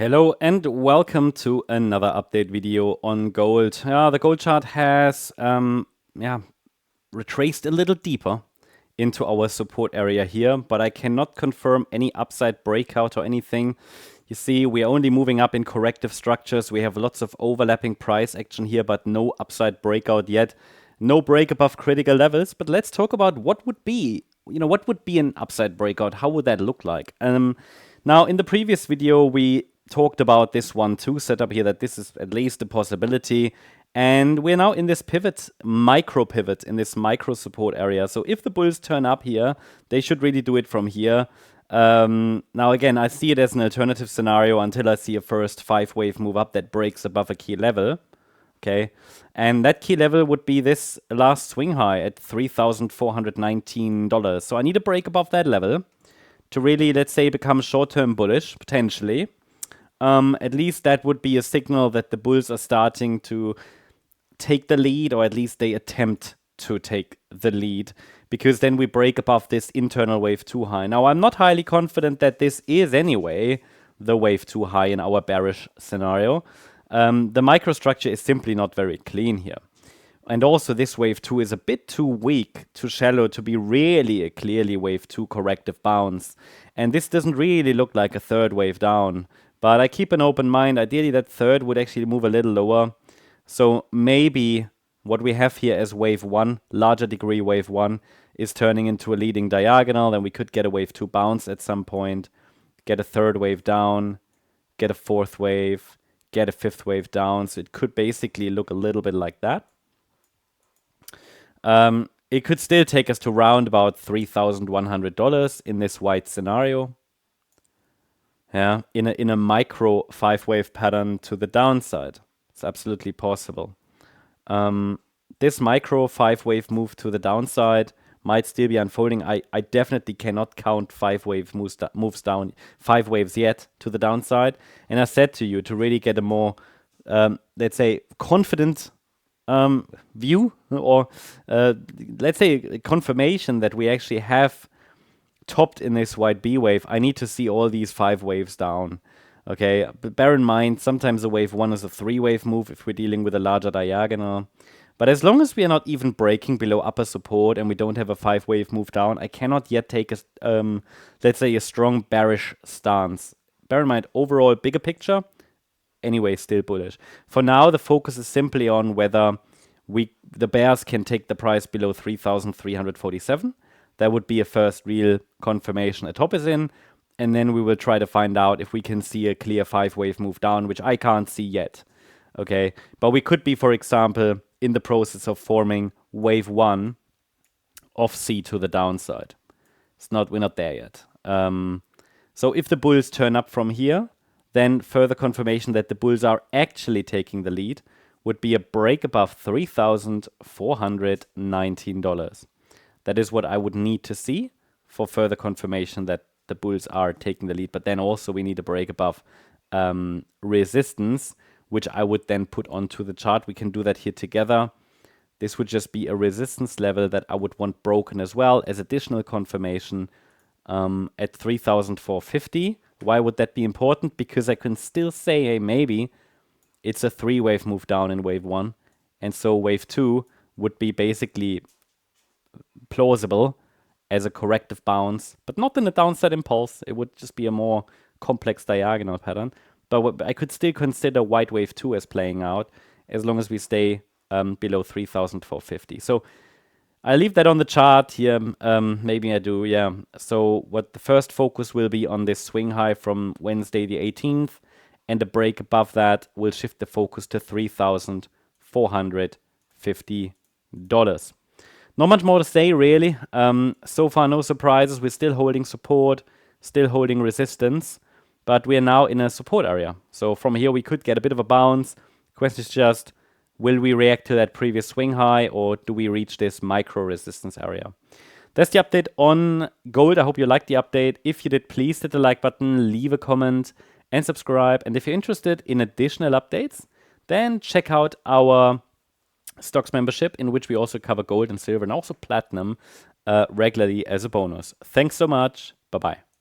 Hello and welcome to another update video on gold. The gold chart has retraced a little deeper into our support area here, but I cannot confirm any upside breakout or anything. You see, we are only moving up in corrective structures. We have lots of overlapping price action here, but no upside breakout yet. No break above critical levels, but let's talk about what would be, what would be an upside breakout? How would that look like? Now, in the previous video, we talked about this 1-2 setup here, that this is at least a possibility. And we're now in this micro pivot, in this micro support area. So if the bulls turn up here, they should really do it from here. Now, again, I see it as an alternative scenario until I see a first 5-wave move up that breaks above a key level. Okay, and that key level would be this last swing high at $3,419. So I need a break above that level to really, let's say, become short-term bullish, potentially. At least that would be a signal that the bulls are starting to take the lead, or at least they attempt to take the lead, because then we break above this internal wave 2 high. Now, I'm not highly confident that this is anyway the wave 2 high in our bearish scenario. The microstructure is simply not very clean here. And also this wave 2 is a bit too weak, too shallow to be really a clearly wave 2 corrective bounce. And this doesn't really look like a third wave down. But I keep an open mind. Ideally, that third would actually move a little lower. So maybe what we have here as wave 1, larger degree wave 1, is turning into a leading diagonal. Then we could get a wave 2 bounce at some point, get a third wave down, get a fourth wave, get a fifth wave down. So it could basically look a little bit like that. It could still take us to round about $3,100 in this white scenario. Yeah, in a micro 5-wave pattern to the downside. It's absolutely possible. This micro 5-wave move to the downside might still be unfolding. I definitely cannot count 5 waves moves down, 5 waves yet to the downside. And I said to you, to really get a more, let's say, confident view, or let's say a confirmation that we actually have topped in this white B wave, I need to see all these 5 waves down. Okay, but bear in mind, sometimes a wave 1 is a 3-wave move if we're dealing with a larger diagonal. But as long as we are not even breaking below upper support and we don't have a 5-wave move down, I cannot yet take a, let's say, a strong bearish stance. Bear in mind, overall bigger picture, anyway, still bullish. For now, the focus is simply on whether the bears can take the price below 3,347. That would be a first real confirmation a top is in. And then we will try to find out if we can see a clear 5-wave move down, which I can't see yet. Okay, but we could be, for example, in the process of forming wave 1 of C to the downside. We're not there yet. So if the bulls turn up from here, then further confirmation that the bulls are actually taking the lead would be a break above $3,419. That is what I would need to see for further confirmation that the bulls are taking the lead. But then also we need a break above resistance, which I would then put onto the chart. We can do that here together. This would just be a resistance level that I would want broken as well as additional confirmation at 3,450. Why would that be important? Because I can still say, hey, maybe it's a 3-wave move down in wave 1. And so wave 2 would be basically plausible as a corrective bounce, but not in a downside impulse. It would just be a more complex diagonal pattern. But I could still consider white wave 2 as playing out as long as we stay below 3,450. So I leave that on the chart here. Maybe I do, yeah. So what the first focus will be on this swing high from Wednesday the 18th, and the break above that will shift the focus to $3,450. Not much more to say, really. So far, no surprises. We're still holding support, still holding resistance, but we are now in a support area. So from here, we could get a bit of a bounce. Question is just, will we react to that previous swing high, or do we reach this micro resistance area? That's the update on gold. I hope you liked the update. If you did, please hit the like button, leave a comment, and subscribe. And if you're interested in additional updates, then check out our stocks membership, in which we also cover gold and silver and also platinum regularly as a bonus. Thanks so much. Bye-bye.